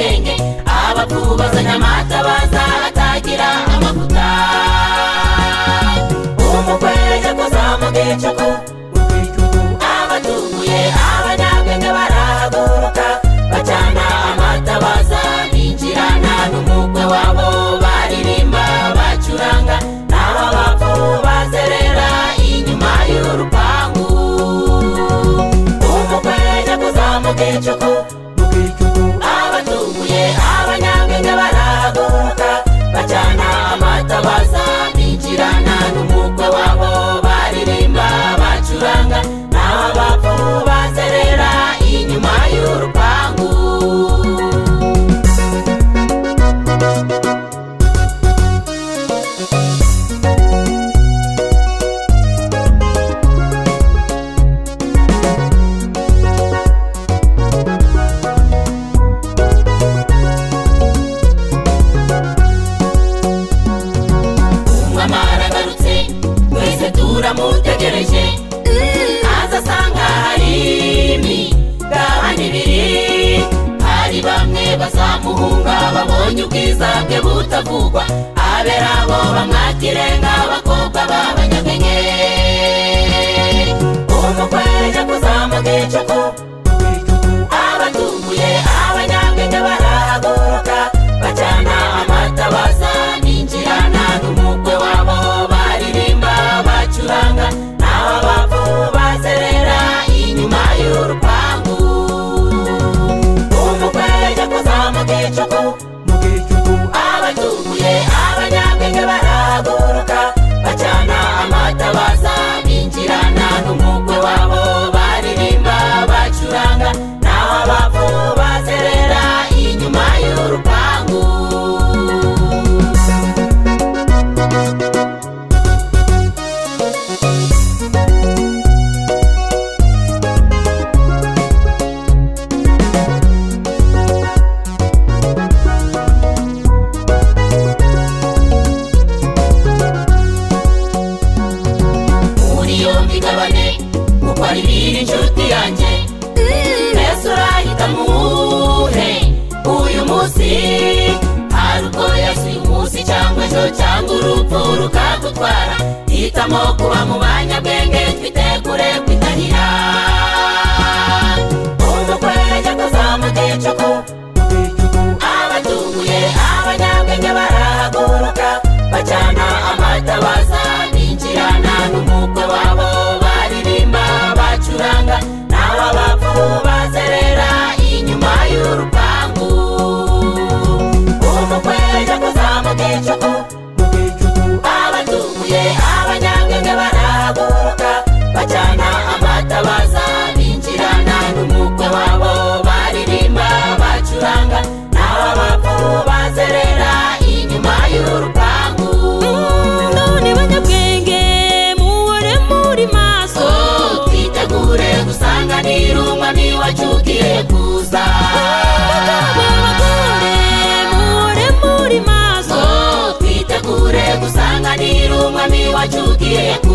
abanyabwenge, abapfu bazanye amatabaza atagira amavuta. Umukwe yaje kuza mu gicuku, abatuye abanyabwenge barahaguruka bacana amatabaza, binjirana n'umukwe wabo baririmba bacuranga, naho abapfu bazerera inyuma y'urupangu. Umukwe yaje kuza mu gicuku, abatuye abanyabwenge barahaguruka bacana amatabaza, binjirana n'umukwe wabo baririmba bacuranga, naho abapfu bazerera inyuma y'urupangu. Turamutegereje azasanga hari imigabane ibiri, hari bamwe bazamuhunga babonye ubwiza bwe butavugwa, abera bo bamwakire nk'abakobwa b'abanyabwenge. Umukwe yaje kuza mu gicuku, abatuye abanyabwenge barahaguruka bacana amatabaza, binjirana n'umukwe wabo baririmba bacuranga, naho abapfu bazerera inyuma y'urupangu. Umukwe yaje kuza mu gicuku, abatuye abanyabwenge barahaguruka bacana amatabaza, binjirana n'umukwe wabo baririmba bacuranga, naho abapfu bazerera inyuma y'urupangu. Uko ari biri inshuti yanjye, mbese urahita muhe uyu munsi? Hari ubwo yasuye umunsi cyangwa ejo cyangwa urupfu rukagutwara, hitamo kuba mu banyabwenge twitegure kwitahira. Umukwe yaje kuza mu gicuku, abatuye abanyabwenge barahaguruka bacana amatabaza, binjirana n'umukwe wabo baririmba bacuranga, naho abapfu bazerera inyuma y'urupangu. Umukwe yaje kuza mu gicuku, abatuye abanyabwenge barahaguruka bacana amatabaza, binjirana n'umukwe wabo baririmba bacuranga, naho abapfu bazerera inyuma y'urupangu. None banyabwenge muhore muri maso, twitegure gusanganira umwami wacu ugiye kuza. bagore muhore muri maso, Twitegure gusanganira umwami wacu ugiye kuza.